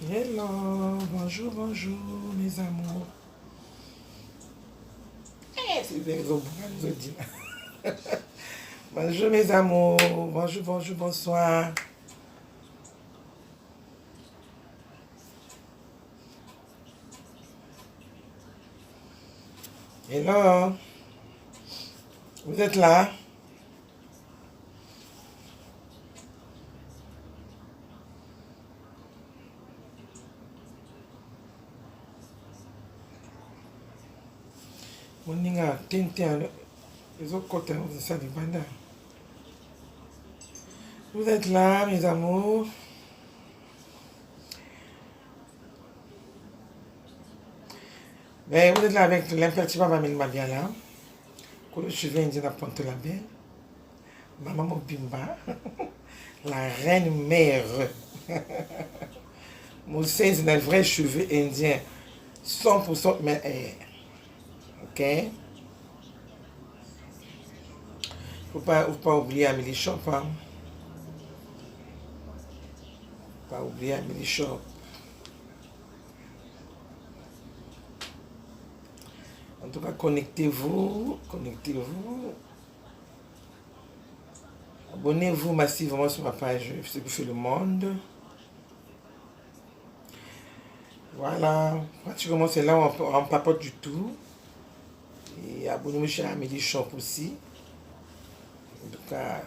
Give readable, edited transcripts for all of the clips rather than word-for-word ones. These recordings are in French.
Hello, bonjour, bonjour, mes amours. C'est bien, ils ont dit. Bonjour, mes amours. Bonjour, bonjour, bonsoir. Hello, vous êtes là? Moninga, tintin, les autres côtés, vous êtes du banda. Vous êtes là, mes amours? Ben, vous êtes là avec l'imperturbable Amélie Mabiala. Que le cheveu indien à Pont-la-Belle. Maman Mobimba. La reine mère. Moussé, c'est un vrai cheveu indien. 100% mais ok? Faut pas oublier Amélie Shop. Hein? Pas oublier Amélie Shop. En tout cas, connectez-vous. Connectez-vous. Abonnez-vous massivement sur ma page Ce que fait le monde. Voilà. Pratiquement, c'est là où on papote du tout. Et abonnez-vous chez Amélie Shop aussi. En tout cas,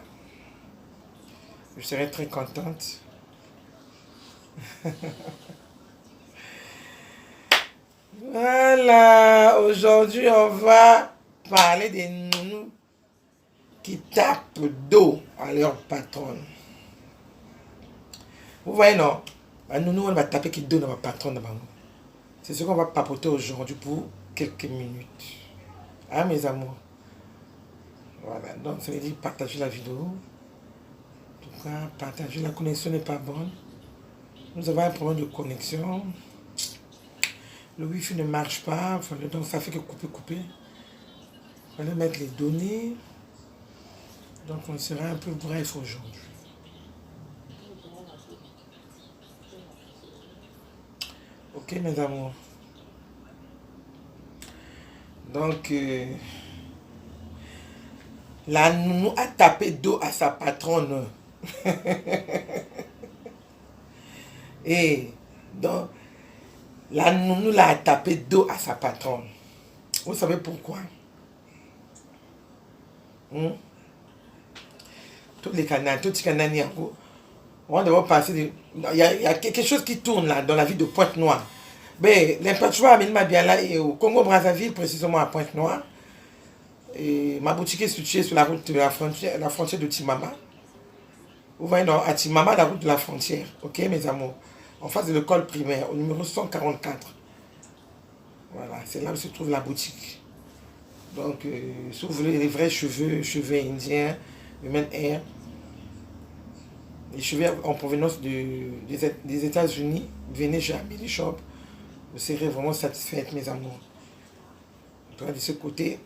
je serai très contente. Voilà, aujourd'hui on va parler des nounous qui tapent dos à leur patronne. Vous voyez non? La nounou elle va taper qui dos dans ma patronne. C'est ce qu'on va papoter aujourd'hui pour quelques minutes. Hein mes amours? Voilà, donc ça veut dire partager la vidéo. En tout cas, partager, la connexion n'est pas bonne. Nous avons un problème de connexion. Le wifi ne marche pas, donc ça fait que couper. Il fallait mettre les données. Donc on sera un peu bref aujourd'hui. Ok mes amours. Donc la nounou a tapé dos à sa patronne. Et donc la nounou l'a tapé dos à sa patronne. Vous savez pourquoi? Tous les canaux, tous les canaux, on va devoir passer. Il y a quelque chose qui tourne là dans la ville de Pointe-Noire. Mais l'imperturbable Amélie Mabiala est au Congo-Brazzaville, précisément à Pointe-Noire. Et ma boutique est située sur la route de la frontière de Timama. Vous voyez, non, à Timama, la route de la frontière. Ok, mes amours? En face de l'école primaire, au numéro 144. Voilà, c'est là où se trouve la boutique. Donc, si vous voulez les vrais cheveux indiens, human hair, les cheveux en provenance des États-Unis, venez chez Amélie Shop. Vous serez vraiment satisfaites, mes amours. En tout cas, de ce côté,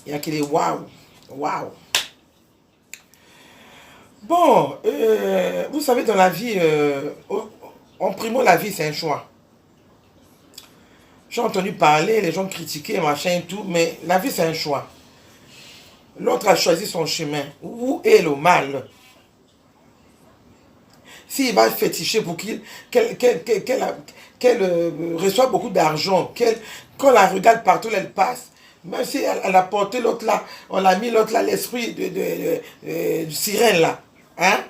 il y a que les waouh. Waouh. Bon, vous savez, dans la vie, en primo, la vie, c'est un choix. J'ai entendu parler, les gens critiquer, machin et tout, mais la vie, c'est un choix. L'autre a choisi son chemin. Où est le mal? S'il va féticher pour qu'elle reçoit beaucoup d'argent, qu'on la regarde partout, elle passe, même si elle a porté l'autre là, on a mis l'autre là, l'esprit de sirène là, hein?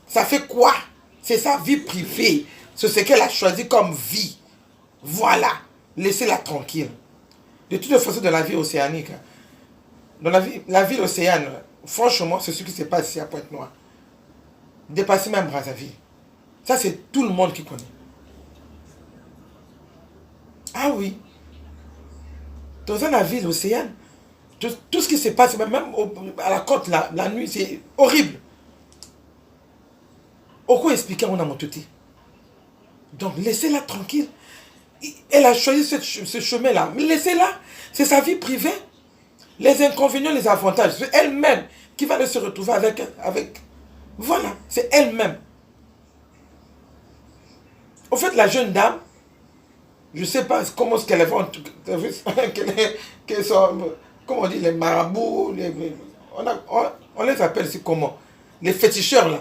Ça fait quoi? C'est sa vie privée, c'est ce qu'elle a choisi comme vie. Voilà, laissez-la tranquille. De toute façon, de la vie océanique, dans la ville océane, franchement, c'est ce qui se passe ici à Pointe-Noire. Dépasser même Brazzaville. Ça, c'est tout le monde qui connaît. Ah oui. Dans la ville océane, tout ce qui se passe, même à la côte, la nuit, c'est horrible. Pourquoi expliquer on a monté? Donc, laissez-la tranquille. Elle a choisi ce chemin-là. Mais laissez-la. C'est sa vie privée. Les inconvénients, les avantages. C'est elle-même qui va se retrouver avec. Voilà. C'est elle-même. En fait, la jeune dame, je ne sais pas comment est-ce qu'elle avait... Comment on dit, les marabouts, on les appelle, c'est comment? Les féticheurs, là.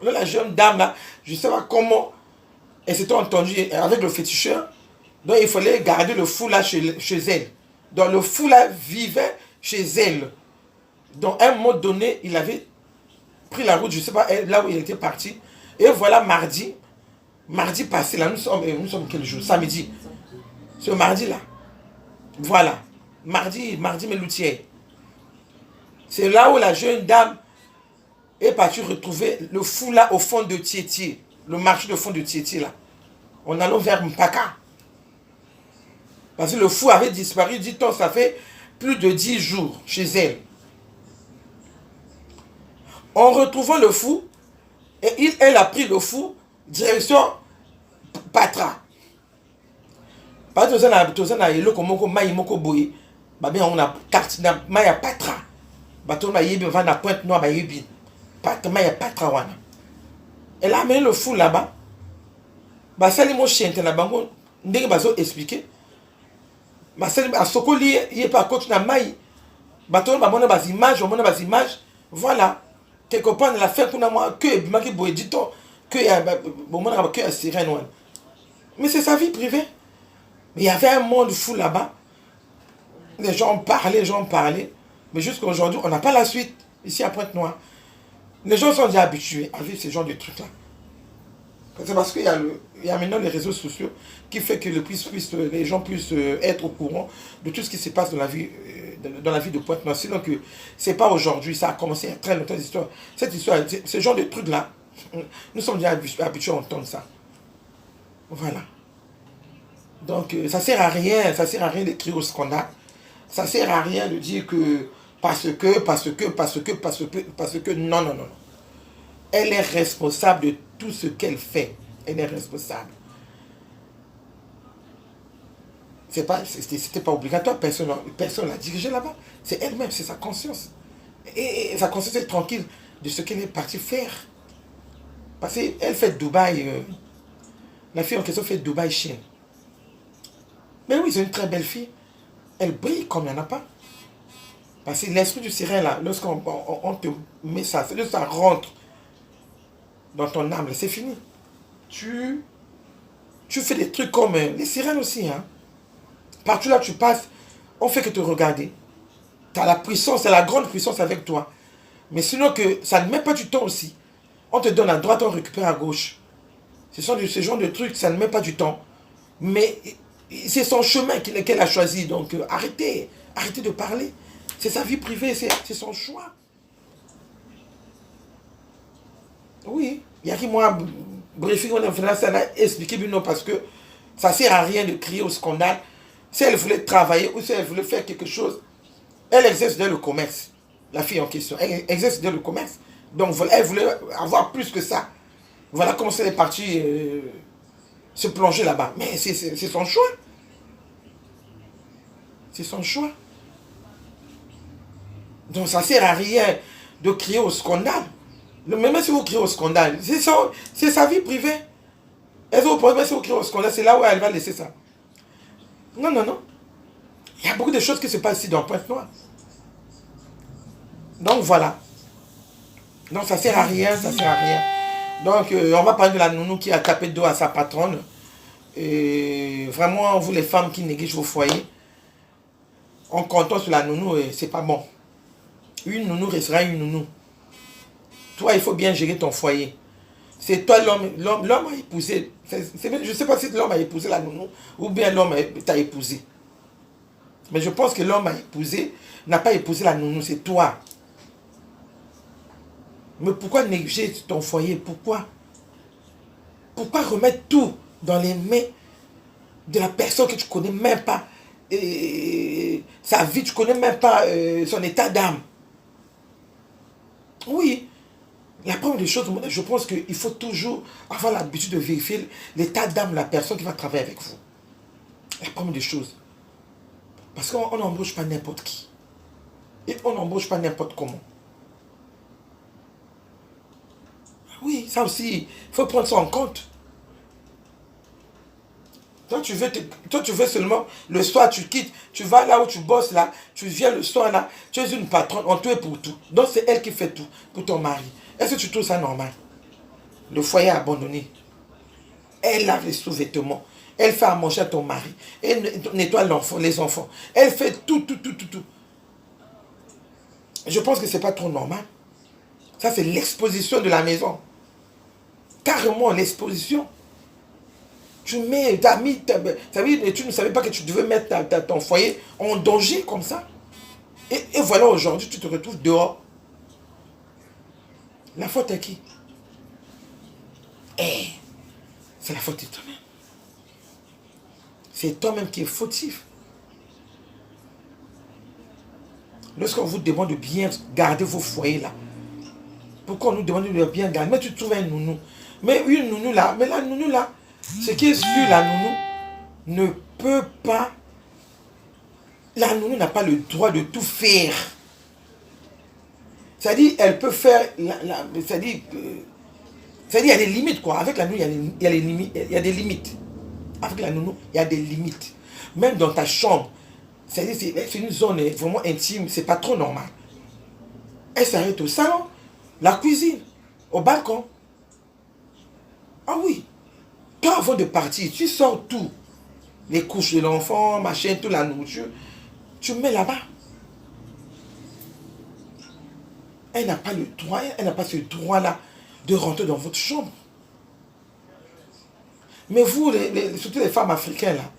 La jeune dame, là, je ne sais pas comment elle s'était entendue avec le féticheur. Donc, il fallait garder le fou, là, chez elle. Donc, le fou, là, vivait chez elle. Donc, à un moment donné, il avait pris la route, je ne sais pas, là où il était parti. Et voilà, mardi passé, là, nous sommes quel jour? Samedi. Ce mardi-là. Voilà. Mardi Meloutier. C'est là où la jeune dame est partie retrouver le fou là au fond de Tietie. Le marché de fond de Tietie là. En allant vers Mpaka. Parce que le fou avait disparu, dit-on, ça fait plus de 10 jours chez elle. En retrouvant le fou, et elle a pris le fou direction Patra. Parce que tozana yelo komoko mai moko boye. Ba bien on a carte na maya Patra. Ba to na yebi va na Pointe Noire ba yebi. Patra maya Patra wana. Elle a amené le fou là-bas. Ba sali mo chien na bango ndenge bazo expliquer. Ba sali a sokoli yé pas coach na mai. Ba to ba mona ba images, voilà. Quelque part la fin kuna moi que bimaki boye dito que ya bon mona que ya sirène wana. Mais c'est sa vie privée. Mais il y avait un monde fou là-bas. Les gens parlaient. Mais jusqu'à aujourd'hui, on n'a pas la suite ici à Pointe-Noire. Les gens sont déjà habitués à vivre ce genre de trucs-là. C'est parce qu'il y a maintenant les réseaux sociaux qui fait que les gens puissent être au courant de tout ce qui se passe dans la vie de Pointe-Noire. Sinon que c'est pas aujourd'hui, ça a commencé il y a très longtemps d'histoire. Cette histoire, ce genre de trucs-là, nous sommes déjà habitués à entendre ça. Voilà. Donc, ça sert à rien de crier au scandale. Ça sert à rien de dire que parce que, non. Elle est responsable de tout ce qu'elle fait. Elle est responsable. C'était pas obligatoire, personne l'a dirigée là-bas. C'est elle-même, c'est sa conscience. Et sa conscience est tranquille de ce qu'elle est partie faire. Parce qu'elle fait Dubaï, la fille en question fait Dubaï Chine. Mais oui, c'est une très belle fille. Elle brille comme il n'y en a pas. Parce que l'esprit du sirène, là, lorsqu'on te met ça, c'est ça rentre dans ton âme, c'est fini. Tu fais des trucs comme les sirènes aussi. Hein. Partout là tu passes, on fait que te regarder. Tu as la puissance, la grande puissance avec toi. Mais sinon que ça ne met pas du temps aussi. On te donne à droite, on récupère à gauche. Ce sont ce genre de trucs, ça ne met pas du temps. Mais c'est son chemin qu'elle a choisi. Donc arrêtez de parler. C'est sa vie privée, c'est son choix. Oui, il y a qui moi, briefing, on a fait ça, a expliqué, non, parce que ça ne sert à rien de crier au scandale. Si elle voulait travailler ou si elle voulait faire quelque chose, elle exerce dans le commerce. La fille en question, elle exerce dans le commerce. Donc elle voulait avoir plus que ça. Voilà comment elle est partie se plonger là-bas. Mais c'est son choix. C'est son choix. Donc ça ne sert à rien de crier au scandale. Même si vous criez au scandale, c'est sa vie privée. Est-ce que vous pensez que si vous criez au scandale, c'est là où elle va laisser ça? Non. Il y a beaucoup de choses qui se passent ici dans Pointe-Noire. Donc voilà. Donc ça sert à rien. Donc on va parler de la nounou qui a tapé de dos à sa patronne. Et vraiment, vous les femmes qui négligent vos foyers, en comptant sur la nounou, c'est pas bon. Une nounou restera une nounou. Toi, il faut bien gérer ton foyer. C'est toi l'homme a épousé. Je ne sais pas si l'homme a épousé la nounou ou bien l'homme t'a épousé. Mais je pense que l'homme n'a pas épousé la nounou, c'est toi. Mais pourquoi négliger ton foyer? Pourquoi remettre tout dans les mains de la personne que tu ne connais même pas? Sa vie, tu ne connais même pas son état d'âme. Oui. La première des choses, je pense qu'il faut toujours avoir l'habitude de vérifier l'état d'âme de la personne qui va travailler avec vous. La première des choses. Parce qu'on n'embauche pas n'importe qui. Et on n'embauche pas n'importe comment. Oui, ça aussi, il faut prendre ça en compte. Toi, tu veux seulement, le soir, tu quittes, tu vas là où tu bosses là, tu viens le soir là, tu es une patronne, on te fait pour tout. Donc c'est elle qui fait tout pour ton mari. Est-ce que tu trouves ça normal? Le foyer abandonné. Elle lave les sous-vêtements. Elle fait à manger à ton mari. Elle nettoie les enfants. Elle fait tout, tout, tout, tout, tout. Je pense que c'est pas trop normal. Ça, c'est l'exposition de la maison. Carrément, l'exposition. Tu mets, tu ne savais pas que tu devais mettre ton foyer en danger comme ça. Et voilà, aujourd'hui, tu te retrouves dehors. La faute à qui? C'est la faute de toi-même. C'est toi-même qui es fautif. Lorsqu'on vous demande de bien garder vos foyers là, pourquoi on nous demande de bien garder? Mais tu trouves un nounou. Mais une nounou là, mais la nounou là, ce qui est sûr, la nounou ne peut pas, la nounou n'a pas le droit de tout faire. C'est-à-dire, elle peut faire, c'est-à-dire, il y a des limites quoi. Avec la nounou, il y a des limites. Avec la nounou, il y a des limites. Même dans ta chambre, c'est-à-dire, c'est une zone vraiment intime, c'est pas trop normal. Elle s'arrête au salon, la cuisine, au balcon. Ah oui. Toi, avant de partir, tu sors tout. Les couches de l'enfant, machin, toute la nourriture. Tu mets là-bas. Elle n'a pas le droit, elle n'a pas ce droit-là de rentrer dans votre chambre. Mais vous, surtout les femmes africaines, là,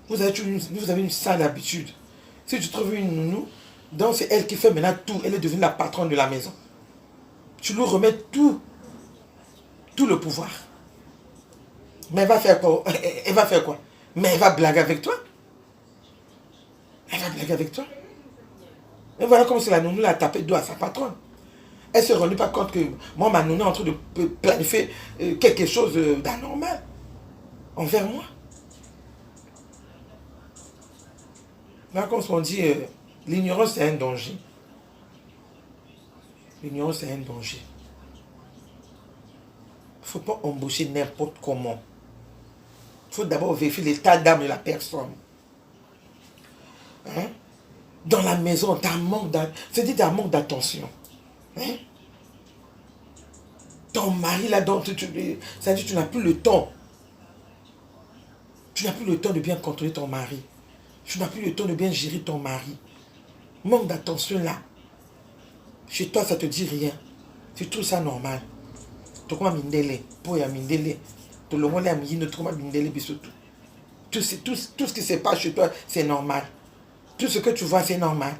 vous avez une sale habitude. Si tu trouves une nounou, donc c'est elle qui fait maintenant tout. Elle est devenue la patronne de la maison. Tu lui remets tout le pouvoir. Mais elle va faire quoi? Elle va faire quoi? Mais elle va blaguer avec toi. Elle va blaguer avec toi. Et voilà comme si la nounou l'a tapé dos à sa patronne. Elle ne se rendait pas compte que moi, ma nounou est en train de planifier quelque chose d'anormal envers moi. Là, comme on dit, l'ignorance c'est un danger. L'ignorance c'est un danger. Il ne faut pas embaucher n'importe comment. Il faut d'abord vérifier l'état d'âme de la personne. Hein? Dans la maison, tu as un manque d'attention. Hein? Ton mari, là, ça veut dire que tu n'as plus le temps. Tu n'as plus le temps de bien contrôler ton mari. Tu n'as plus le temps de bien gérer ton mari. Manque d'attention là. Chez toi, ça ne te dit rien. Tu trouves ça normal. Tu trouves mindele, pour ya mindele. Tu le monde a mis, ne trouve pas mindele, bisotou. Tout ce qui se passe chez toi, c'est normal. Tout ce que tu vois, c'est normal.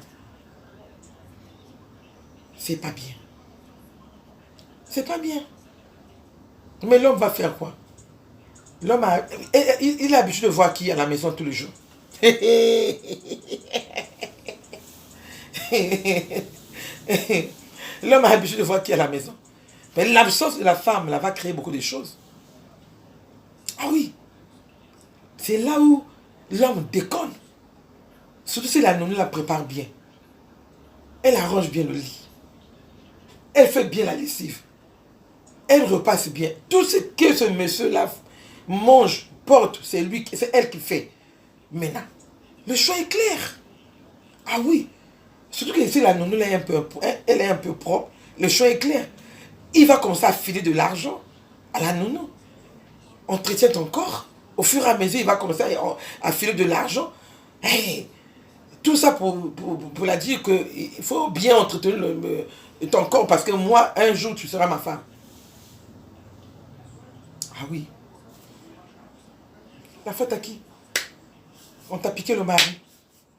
C'est pas bien. C'est pas bien. Mais l'homme va faire quoi? L'homme il a l'habitude de voir qui à la maison tous les jours. L'homme a l'habitude de voir qui à la maison. Mais l'absence de la femme là, va créer beaucoup de choses. Ah oui. C'est là où l'homme déconne. Surtout si la nounou la prépare bien. Elle arrange bien le lit. Elle fait bien la lessive. Elle repasse bien. Tout ce que ce monsieur-là mange, porte, c'est elle qui fait. Maintenant, le choix est clair. Ah oui. Surtout que si la nounou elle est un peu propre, le choix est clair. Il va commencer à filer de l'argent à la nounou. Entretient ton corps. Au fur et à mesure, il va commencer à filer de l'argent. Hey, tout ça pour la dire qu'il faut bien entretenir ton corps parce que moi, un jour, tu seras ma femme. Ah oui. La faute à qui? On t'a piqué le mari.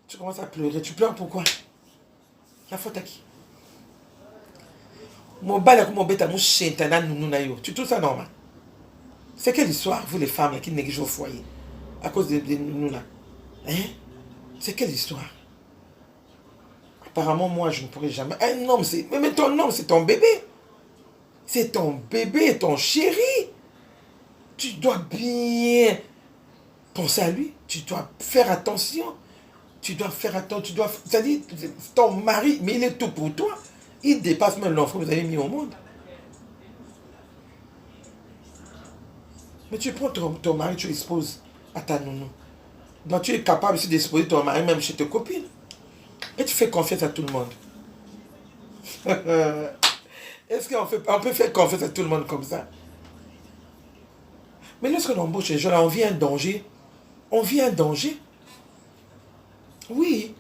Tu commences à pleurer. Tu pleures pourquoi? La faute à qui? Tu trouves ça normal? C'est quelle histoire, vous les femmes là, qui négligent au foyer à cause de nous là? Hein? C'est quelle histoire? Apparemment, moi, je ne pourrais jamais. Un homme, mais ton homme, c'est ton bébé. C'est ton bébé, ton chéri. Tu dois bien penser à lui. Tu dois faire attention. C'est-à-dire, ton mari, mais il est tout pour toi. Il dépasse même l'enfant que vous avez mis au monde. Mais tu prends ton mari, tu l'exposes à ta nounou. Donc tu es capable aussi d'exposer ton mari même chez tes copines. Et tu fais confiance à tout le monde. Est-ce qu'on peut faire confiance à tout le monde comme ça? Mais lorsqu'on embauche les gens, là, on vit un danger. On vit un danger. Oui.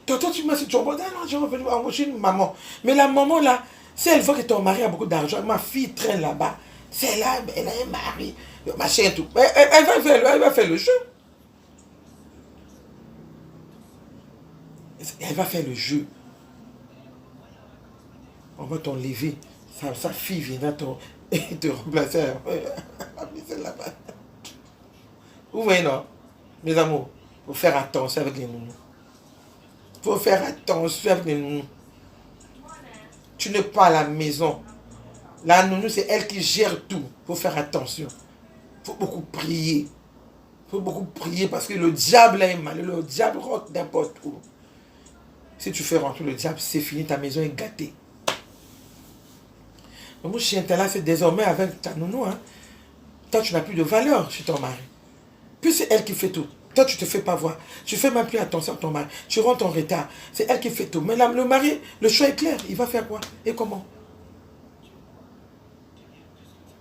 Toi, tu m'as dit, tu embauches, ah non, je vais embaucher une maman. Mais la maman, là, si elle voit que ton mari a beaucoup d'argent, ma fille traîne là-bas, c'est là, elle a un mari, machin et tout. Elle va faire le jeu. Elle va faire le jeu. On va t'enlever. Sa fille viendra te remplacer. Là-bas. Vous voyez, non? Mes amours, il faut faire attention avec les nounous. Il faut faire attention avec les nounous. Tu n'es pas à la maison. La nounou, c'est elle qui gère tout. Il faut faire attention. Il faut beaucoup prier. Il faut beaucoup prier parce que le diable est mal. Le diable rentre n'importe où. Si tu fais rentrer le diable, c'est fini. Ta maison est gâtée. Donc, mon chien, là, c'est désormais avec ta nounou. Hein. Toi, tu n'as plus de valeur chez ton mari. Puis c'est elle qui fait tout. Toi, tu ne te fais pas voir. Tu ne fais même plus attention à ton mari. Tu rentres en retard. C'est elle qui fait tout. Mais là, le mari, le choix est clair. Il va faire quoi? Et comment?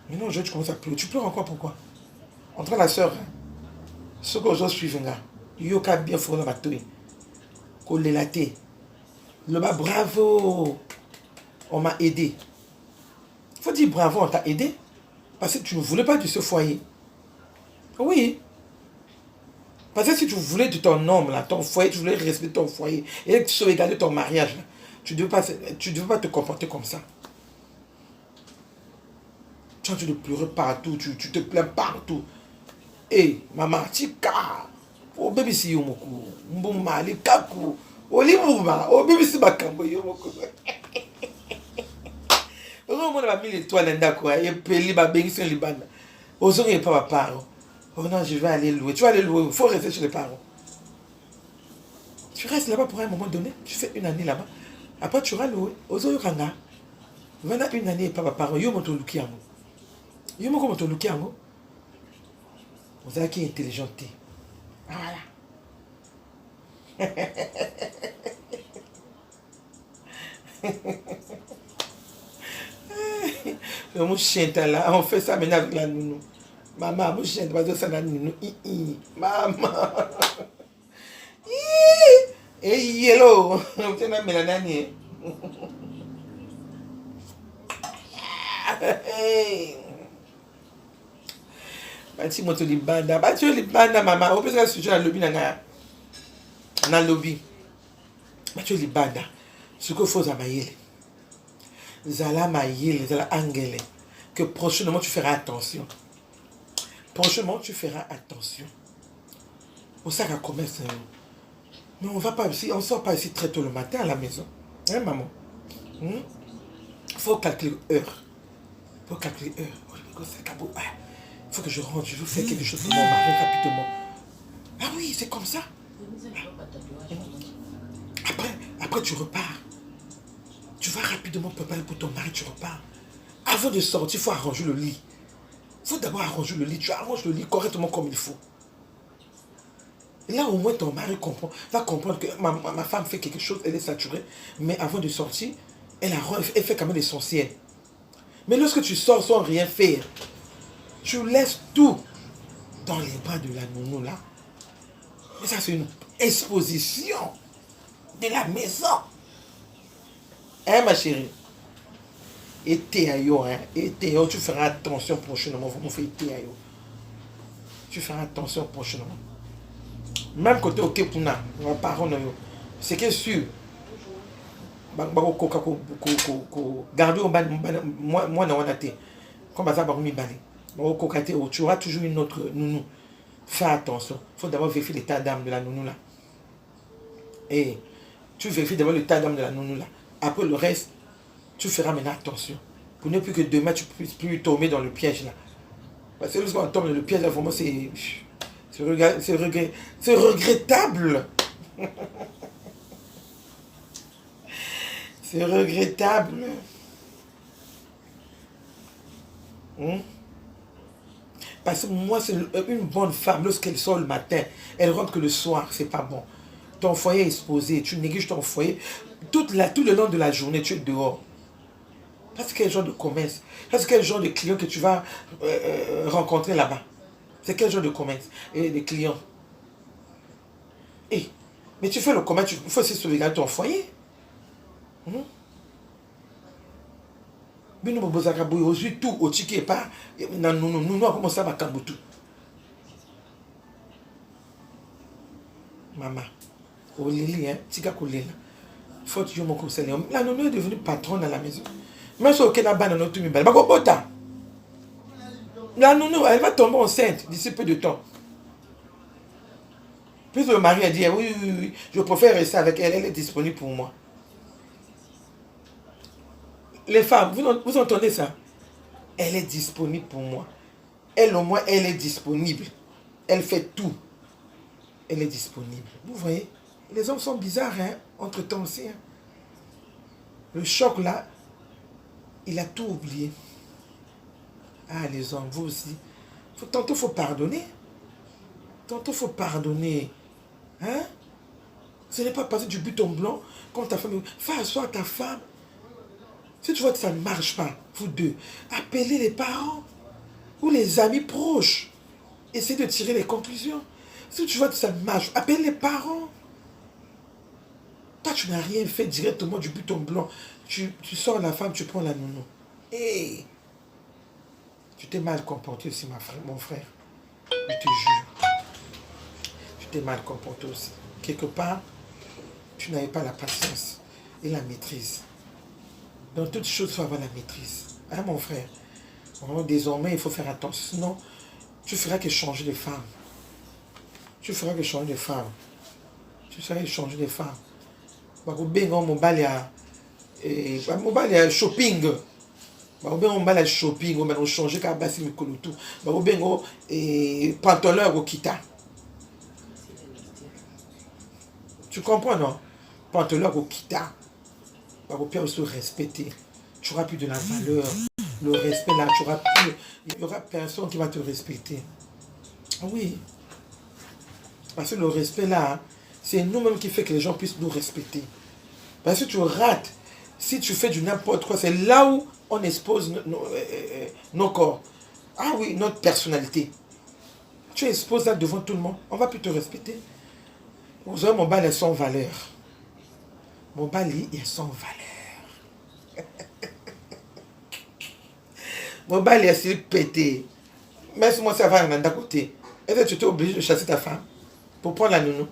Mais non, je commence à pleurer. Tu pleures encore pourquoi? Entre la sœur, ce que je suis venu, yoka bien fort dans la toile. Kolelate. Le bas, bravo. On m'a aidé. Il faut dire bravo, on t'a aidé. Parce que tu ne voulais pas de ce foyer. Oui. Parce que si tu voulais de ton homme, là, ton foyer, tu voulais respecter ton foyer, et que tu sauvegardes ton mariage, là, tu ne devais pas te comporter comme ça. Tu as de pleurer partout, tu te plains partout. Eh, maman, tika. O bébé si yomoku. Mbuma, li kaku. O li mbuma. O bébé si bakambo yomoku. On a mis l'étoile d'Indako. Et puis, il va bénir sur les bandes. Aux autres, il n'y a pas papa. Oh non, je vais aller louer. Tu vas aller louer. Il faut rester chez les parents. Tu restes là-bas pour un moment donné. Tu fais une année là-bas. Après, tu vas louer. Aux autres, il y a une année et pas papa. Yo, mon toluki ango. Yo, mon toluki ango. Vous avez qui est intelligente. Ah, voilà. Mon chien est là. On fait ça maintenant avec la nounou. Maman, mon chien doit faire ça la nounou. Maman. Et yellow. Tu n'as pas la nani. Bati moto libanda. Bati libanda maman. On peut se sujet dans le lobby dans le lobby. Bati libanda. Ce qu'il faut c'est Zala maïle, zala angele. Que prochainement tu feras attention. Prochainement tu feras attention. Au sac à commerce. Mais on va pas ici, on sort pas ici très tôt le matin à la maison. Hein maman? Faut calculer heure. Faut calculer heure. Il faut que je rentre, je veux faire quelque chose pour mon mari rapidement. Ah oui, c'est comme ça. Après tu repars. Tu vas rapidement préparer pour ton mari, tu repars. Avant de sortir, il faut arranger le lit. Il faut d'abord arranger le lit. Tu arranges le lit correctement comme il faut. Et là, au moins, ton mari va comprendre que ma femme fait quelque chose, elle est saturée. Mais avant de sortir, elle fait quand même l'essentiel. Mais lorsque tu sors sans rien faire, tu laisses tout dans les bras de la nounou là. Mais ça, c'est une exposition de la maison. Hein, ma chérie? Et Théayo, hein? Et Théayo, tu feras attention prochainement. Vous faites Théayo. Tu feras attention prochainement. Même côté au Kepuna, c'est que sûr. Garder au ban, moi, non, on a été. Comme ça, tu auras toujours une autre nounou. Fais attention. Il faut d'abord vérifier l'état d'âme de la nounou là. Et tu vérifies d'abord l'état d'âme de la nounou là. Après le reste, tu feras maintenant attention. Pour ne plus que demain, tu ne puisses plus tomber dans le piège là. Parce que lorsqu'on tombe dans le piège là, vraiment, c'est regrettable. C'est regrettable. Parce que moi, c'est une bonne femme, lorsqu'elle sort le matin, elle rentre que le soir, c'est pas bon. Ton foyer est exposé, tu négliges ton foyer. Tout le long de la journée, tu es dehors. C'est quel genre de commerce? C'est quel genre de client que tu vas rencontrer là-bas? C'est quel genre de commerce et de clients? Eh, mais tu fais le commerce, il faut aussi sauvegarder ton foyer. Bino bobozaka boy ozu tout au tiki pas na nous comment ça va kambutu. Maman, au lili hein, tika kolela. Faut que je me conseille. La nounou est devenue patronne à la maison. Mais ce qu'elle a ban dans notre mibale, bako bota. La nounou, elle va tomber enceinte d'ici peu de temps. Puis le mari a dit oui, oui, oui, je préfère rester avec elle, elle est disponible pour moi. Les femmes, vous entendez ça? Elle est disponible pour moi. Elle au moins, elle est disponible. Elle fait tout. Elle est disponible. Vous voyez? Les hommes sont bizarres, hein? Entre-temps aussi. Hein? Le choc là, il a tout oublié. Ah, les hommes, vous aussi. Tantôt, il faut pardonner. Tantôt, il faut pardonner. Hein? Ce n'est pas passer du buton blanc contre ta femme. Fais asseoir ta femme. Si tu vois que ça ne marche pas, vous deux, appelez les parents ou les amis proches. Essayez de tirer les conclusions. Si tu vois que ça ne marche, appelle les parents. Toi, tu n'as rien fait directement du buton blanc. Tu sors la femme, tu prends la nounou. Hey, tu t'es mal comporté aussi, mon frère. Je te jure. Tu t'es mal comporté aussi. Quelque part, tu n'avais pas la patience et la maîtrise. Dans toutes choses, il faut avoir la maîtrise. Hein, mon frère? Bon, désormais, il faut faire attention. Sinon, tu feras que changer les femmes. Tu feras que changer les femmes. Tu feras que changer les femmes. Mobile ya shopping. Mobile shopping. On change ka basi mikolo tout. Pantalon au kita. Tu comprends, non? Pantalon au kita. On se respecter. Tu auras plus de la valeur. Le respect là, tu auras plus. Il n'y aura personne qui va te respecter. Oui. Parce que le respect là, c'est nous-mêmes qui fait que les gens puissent nous respecter. Parce que tu rates. Si tu fais du n'importe quoi, c'est là où on expose nos corps. Ah oui, notre personnalité. Tu exposes ça devant tout le monde. On ne va plus te respecter. Vous avez mon bal est sans valeur. Mon bal est sans valeur. Mon bal est assez pété. Mais si moi ça va d'un côté. Est-ce que tu étais obligé de chasser ta femme pour prendre la nounou?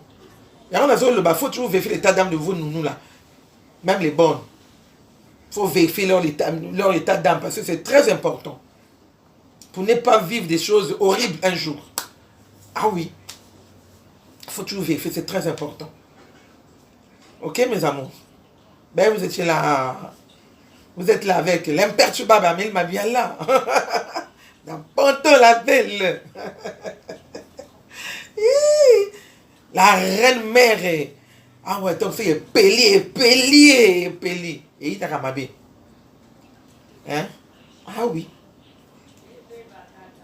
Il y a un autre, il faut toujours vérifier l'état d'âme de vos nounous là. Même les bonnes. Il faut vérifier leur état d'âme parce que c'est très important. Pour ne pas vivre des choses horribles un jour. Ah oui. Il faut toujours vérifier, c'est très important. Ok mes amours? Ben vous étiez là. Vous êtes là avec l'imperturbable Amel Mabiala. Dans Panton la belle. La reine mère. Ah ouais, donc c'est Pélier. Et il t'a ramabé. Hein? Ah oui.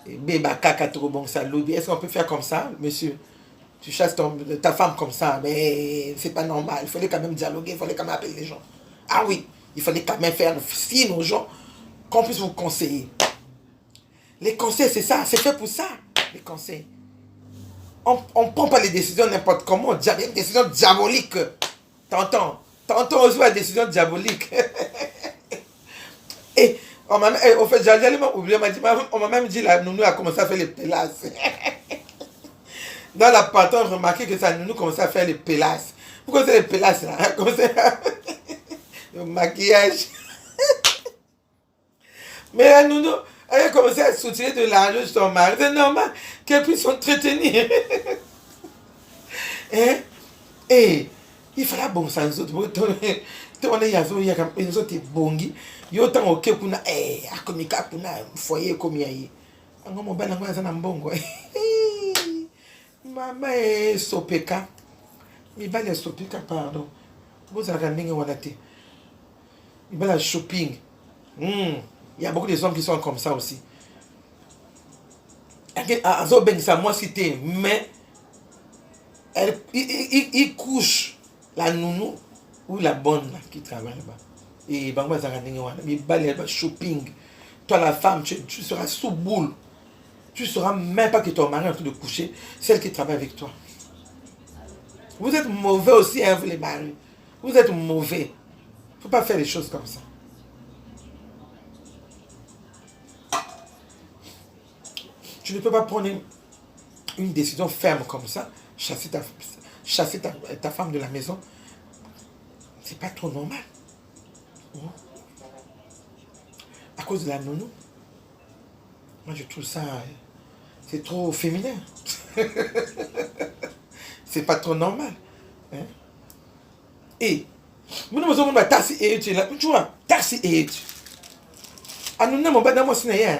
Béba caca trop bon ça. Est-ce qu'on peut faire comme ça, monsieur? Tu chasses ta femme comme ça, mais c'est pas normal. Il fallait quand même dialoguer, il fallait quand même appeler les gens. Ah oui, il fallait quand même faire signe aux gens qu'on puisse vous conseiller. Les conseils, c'est ça, c'est fait pour ça, les conseils. On ne prend pas les décisions n'importe comment. Il y a une décision diabolique. T'entends aussi la décision diabolique. Et on m'a au fait, j'allais oublier, on m'a même dit, la nounou a commencé à faire les pélasses. Dans la partie, on a remarqué que sa nounou commençait à faire les pélasses. Pourquoi c'est les pélasses là? Le maquillage. Mais la nounou, elle a commencé à soutirer de l'argent de son mari. C'est normal qu'elle puisse s'entretenir. Hein? Et il fallait bon ça nous autres. On est yazo ya kam nous autres bongi. Yo tant OK kuna akomika kuna foyer comme yayi. Ngomo bana ngwa sana mbongo. Mama sopeka. Mi bale sopeka pardon. Vous avez ndenge wana te. Mi bale shopping. Il y a beaucoup de hommes qui sont comme ça aussi. moi cité, mais il couche la nounou ou la bonne là, qui travaille là-bas. Et shopping. Toi, la femme, tu seras sous boule. Tu ne sauras même pas que ton mari est en train de coucher, celle qui travaille avec toi. Vous êtes mauvais aussi, hein, vous les maris. Vous êtes mauvais. Il ne faut pas faire les choses comme ça. Tu ne peux pas prendre une décision ferme comme ça, chasser ta femme de la maison. C'est pas trop normal. À cause de la nounou. Moi, je trouve ça... C'est trop féminin. C'est pas trop normal. Hein? Et, tu vois, taxi et à nous n'avons pas d'amour cinéen.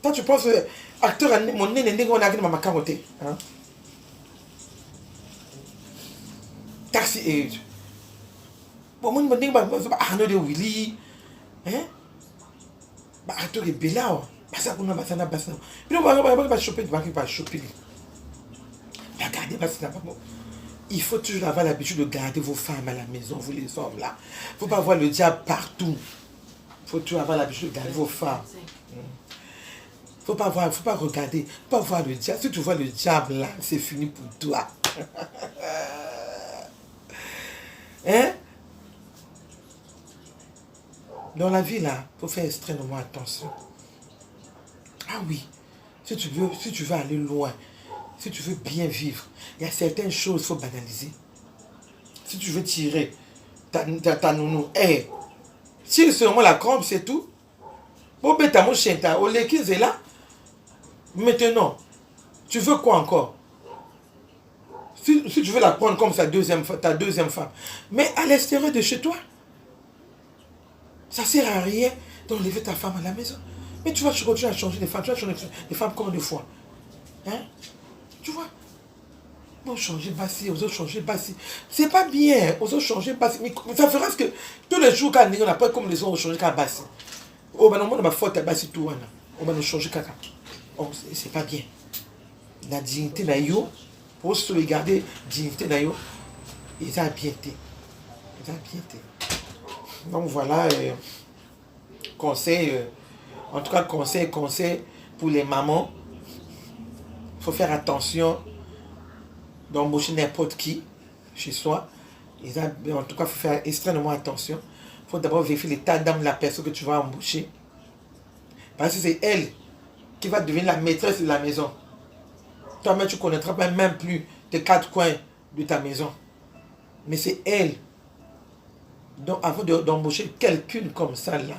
Toi, tu penses que acteur, mon nez n'est pas dans ma carotte. Taxi et bon, moi, je ne sais pas, Arnaud de Willy. Hein? Acteur est bella. Puis on va choper, il faut toujours avoir l'habitude de garder vos femmes à la maison, vous les hommes là. Il ne faut pas voir le diable partout. Il faut toujours avoir l'habitude de garder vos femmes. Il ne faut pas regarder, pas voir le diable. Si tu vois le diable là, c'est fini pour toi. Hein? Dans la vie là, il faut faire extrêmement attention. Ah oui, si tu veux aller loin, si tu veux bien vivre, il y a certaines choses qu'il faut banaliser. Si tu veux tirer ta nounou, tire seulement la crampe, c'est tout. Bon, ben, t'as mon chien, au lait qui est là. Maintenant, tu veux quoi encore? Si tu veux la prendre comme ta deuxième femme, mais à l'extérieur de chez toi, ça ne sert à rien d'enlever ta femme à la maison. Mais tu vas continuer à changer les femmes, tu vas changer les femmes combien de fois? Hein? Tu vois? Ils ont changé Bassi, ils ont changé Bassi. C'est pas bien, ils ont changé Bassi. Mais ça fera ce que tous les jours, quand on n'a pas comme les autres ont changé Bassi. Oh, ben non, on a faute à Bassi tout. On va nous changer caca. Oh, c'est pas bien. La dignité n'a yo, pour sauvegarder la dignité n'a yo, ils ont bien été. Ils ont bien été. Donc voilà, conseil. En tout cas, conseil pour les mamans. Il faut faire attention d'embaucher n'importe qui chez soi. En tout cas, il faut faire extrêmement attention. Il faut d'abord vérifier l'état d'âme de la personne que tu vas embaucher. Parce que c'est elle qui va devenir la maîtresse de la maison. Toi-même, tu ne connaîtras même plus tes quatre coins de ta maison. Mais c'est elle. Donc, avant d'embaucher quelqu'un comme ça, là,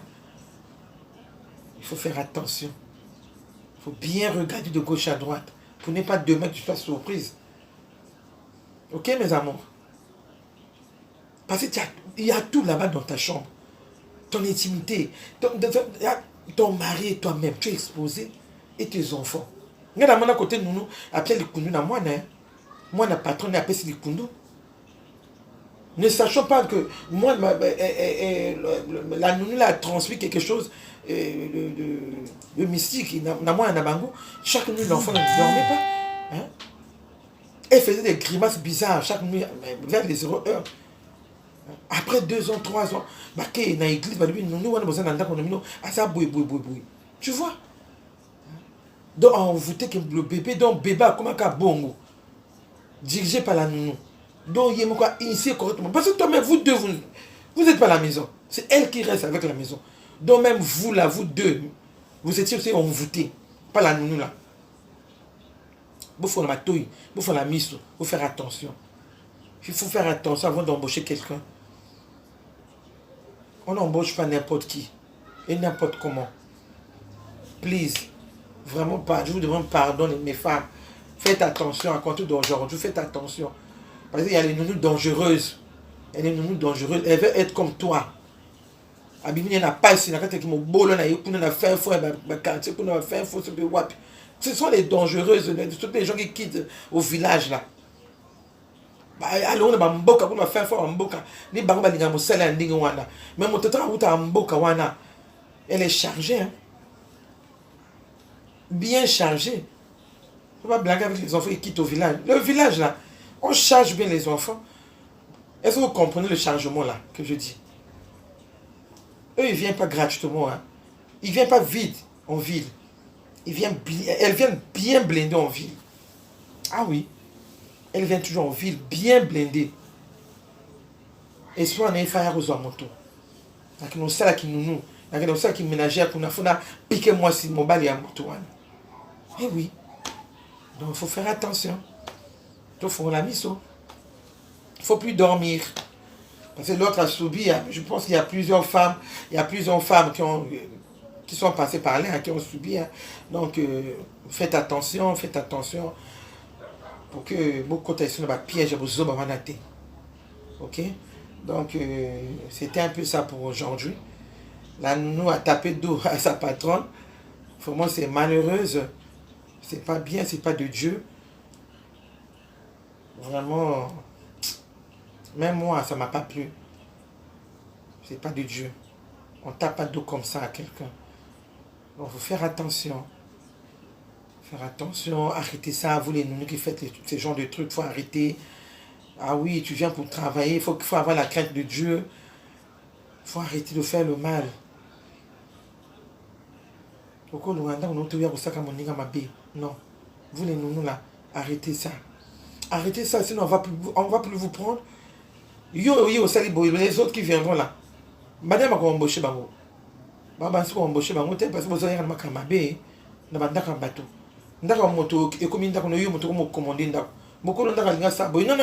il faut faire attention. Il faut bien regarder de gauche à droite. Pour ne pas demain que tu sois surprise. Ok, mes amours? Parce qu'il y a tout là-bas dans ta chambre. Ton intimité. Ton mari et toi-même. Tu es exposé. Et tes enfants. Regarde à mon côté, nous appelons les koundou. Moi, le patron appelle les koundou. Ne sachant pas que moi, la nounou a transmis quelque chose de mystique. Chaque nuit, l'enfant ne dormait pas. Hein? Elle faisait des grimaces bizarres chaque nuit, vers les 0 heures. Après 2 ans, 3 ans, tu vois? Donc, on voulait que le bébé, donc bébé a comme un bongo, dirigé par la nounou. Donc, il y a initié correctement. Parce que toi-même, vous deux, vous n'êtes pas à la maison. C'est elle qui reste avec la maison. Donc, même vous là, vous deux, vous étiez aussi envoûtés. Pas la nounou là. Vous faites la matouille, vous faites la mise, vous faire attention. Il faut faire attention avant d'embaucher quelqu'un. On n'embauche pas n'importe qui. Et n'importe comment. Please. Vraiment pas. Je vous demande pardon, mes femmes. Faites attention à compter d'aujourd'hui. Faites attention. Parce qu'il y a les nounous dangereuses. Elle est nounous dangereuse. Elle veut être comme toi. Ce sont les dangereuses, toutes les gens qui quittent au village là. Alors on a mboka pour faire fort mboka. Ni banga linga musala ndinga wana. Mais mon tata uta mboka wana. Elle est chargée hein. Bien chargée. Faut pas blaguer avec les enfants qui quittent au village. Le village, là, on charge bien les enfants. Est-ce que vous comprenez le chargement, là, que je dis? Eux, ils ne viennent pas gratuitement. Hein. Ils ne viennent pas vide en ville. Elles viennent bien blindées en ville. Ah oui. Elles viennent toujours en ville, bien blindées. Et soit on est fait aux moto. Donc, nous sommes là qui nous. Donc, nous sommes qui ménagèrent pour nous faire piquer moi si mon bal est à moto. Eh oui. Donc, il faut faire attention. Il faut la mise. Il ne faut plus dormir. Parce que l'autre a subi, je pense qu'il y a plusieurs femmes, qui sont passées par là, qui ont subi. Hein. Donc, faites attention pour que beaucoup de pièges aux hommes. Ok? Donc, c'était un peu ça pour aujourd'hui. La nounou a tapé d'eau à sa patronne. Vraiment, c'est malheureuse. C'est pas bien, c'est pas de Dieu. Vraiment, même moi, ça m'a pas plu. C'est pas de Dieu. On tape pas d'eau comme ça à quelqu'un. Donc, il faut faire attention. Faire attention, arrêtez ça. Vous les nounous qui faites ces genres de trucs, il faut arrêter. Ah oui, tu viens pour travailler, il faut avoir la crainte de Dieu. Il faut arrêter de faire le mal. Non. Vous les nounous là, arrêtez ça. Arrêtez ça, sinon on va plus vous prendre. Les autres qui viendront là. Madame a embauché bango. Baba si embauché bango te parce que vous avez un makamabe na bandaka bateau. Ndaka moto et comme ndaka no yo moto ko commander ndaka. Mokolo ndaka linga sa boy. Non.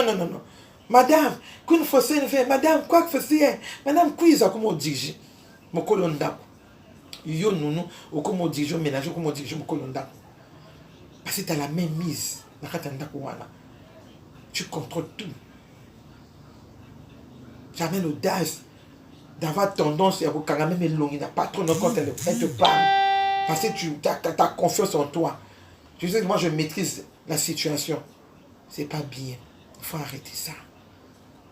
Madame, qu'une fosse ne fait madame quoi que c'est. Madame quiza comme dirige. Mokolo ndaka. Yo nounou ou comme dirige ménage comme dirige mokolo ndaka. Parce que tu as la même mise. Tu contrôles tout. Jamais l'audace d'avoir tendance à quand même éloigner la patronne quand elle te parle. Parce que tu as confiance en toi. Je sais que moi je maîtrise la situation. C'est pas bien. Il faut arrêter ça.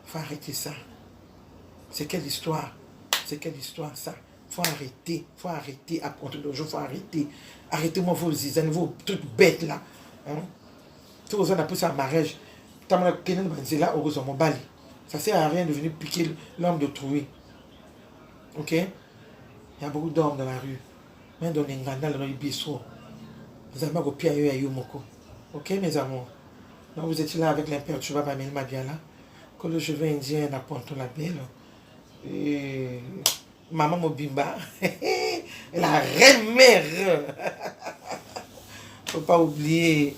Il faut arrêter ça. C'est quelle histoire? C'est quelle histoire ça? Il faut arrêter. Il faut arrêter. À compter de jour, il faut arrêter. Arrêtez-moi vos zizanes, vos trucs bêtes là. Hein? Tout le monde a poussé à mariage. Ça sert à rien de venir piquer l'homme de trouver. Ok? Il y a beaucoup d'hommes dans la rue. Même dans les nganda, dans les bistrots. Vous avez copié à eux à Yomoko. Ok, mes amours? Donc vous étiez là avec l'impère Chuba Bamil Madiala. Que le cheveu indien n'a pas la belle. Et maman Mobimba. La reine mère. Faut pas oublier.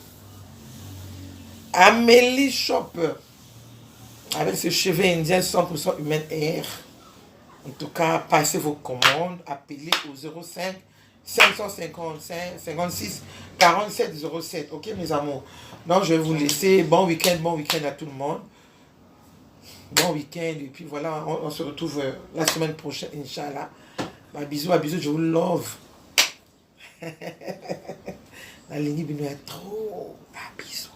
Amélie Chopper. Avec ce cheveu indien 100% humain air. En tout cas, passez vos commandes, appelez au 05 555 56 47 07. Ok, mes amours? Donc, je vais vous laisser. Bon week-end à tout le monde. Bon week-end. Et puis voilà, on se retrouve la semaine prochaine, Inch'Allah. Bah, bisous, je vous love. La ligne est trop. Bah, bisous.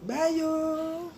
Bye yo.